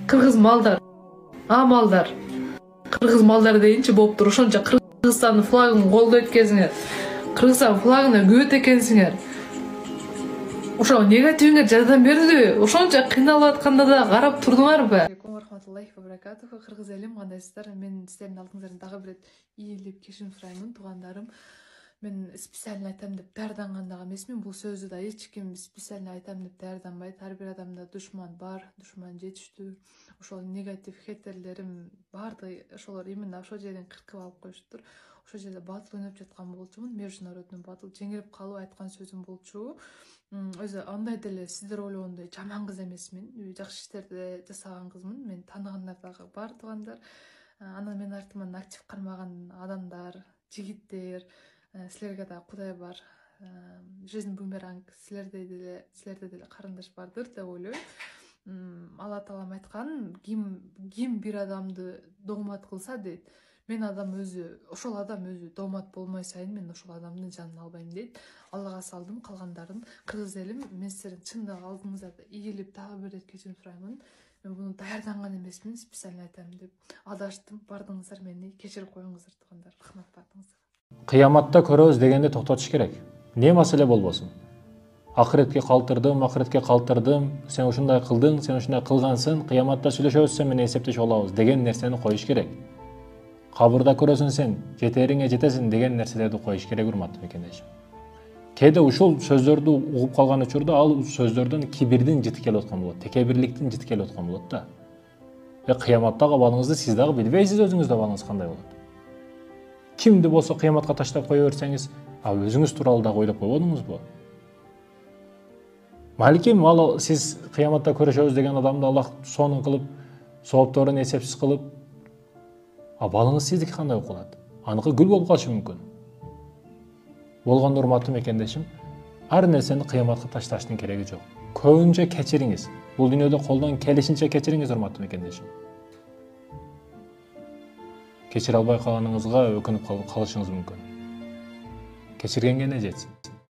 Кыргыз малдар, малдар. Кыргыз малдар дейинчи болуптур. Ошончо Кыргызстандын флагын колдойт экенсиңер. Кыргызстан флагына күбөт экенсиңер. Ошо негативиңер жардам берди. Ошончо кыйналып атканда да карап турдуңарбы? Алейкум рахматуллахи ва баракатуху. Кыргыз элим, кандайсыздар? Мен сиздердин алдыңыздан дагы бир ийилип кеширим сураймын, туугандарым. Мен специально айтам деп даярданган эмесмин. Бул сөздү да эч ким специально айтам деп даярданбайт. Ар бир адамда душман бар, душман жетиштүү. Ошол негатив хейтерлерим баардыгы ошолор именно ошол жерден кыркып алып коюштур. Ошол жерде батыл ойноп жаткан болчумун. Международный батыл жеңилип калып айткан сөзүм болчу. Өзү андай деле сиздер ойлогондой жаман кыз эмесмин. Жакшы иштерди жасаган кызмын. Мен тааныгандар дагы бар, туугандар. Анан менин артыман актив кармаган адамдар, жигиттер, силерге да Кудай бар. Жизнь бумеранг, силерде деле карындаш бардыр деп ойлойм. Алла таалам айткан, ким бир адамды доомат кылса дейт, ошол адам өзү доомат болмой сайын мен ошол адамдын жанын албайм дейт. Аллага салдым, калгандарын. Кыргыз элим, мен сиздердин чындыгы алдыңыздарда ийилип дагы бир рет кечирим сураймын. Мен буну даярданган эмесмин, специально айтам деп адаштым. Бардыңыздар, мени кечирип коюңуздар, туугандар. Рахмат бардыңыздарга. Кыяматта көрөбүз дегенде токтотуш керек. Не маселе болбосун. Акыретке калтырдым, сен ушундай кылдың, сен ушундай кылгансың, кыяматта сүйлөшөбүз, сен менен эсептешип алабыз деген нерсени коюш керек. Кабырда көрөсүң сен, жетериңе жетесиң деген нерселерди коюш керек, урматтуу мекендешим. Кээде ушул сөздөрдү угуп калган учурда ал сөздөрдөн кибирдин жыты келип аткан болот, текебирликтин жыты келип аткан болот да. Кыяматтагы абалыңызды сиз дагы билбейсиз, өзүңүздүн абалыңыз кандай болот. Кимди болсо кыяматка таштап кое берсеңиз, өзүңүз тууралуу дагы ойлоп койбодуңузбу? Балким ал сиз кыяматта көрүшөбүз деген адамды Аллах сонун кылып, соопторун эсепсиз кылып, балыңыз сиздики кандай болуп калат? Аныкы гүл болуп калышы мүмкүн. Болгондо урматтуу мекендешим, ар нерсени кыяматка ташташтын кереги жок. Көбүнчө кечириңиз. Бул дүйнөдө колдон келишинче кечириңиз, урматтуу мекендешим. Кечире албай калганыңызга өкүнүп калышыңыз мүмкүн. Кечиргенге не жетсин?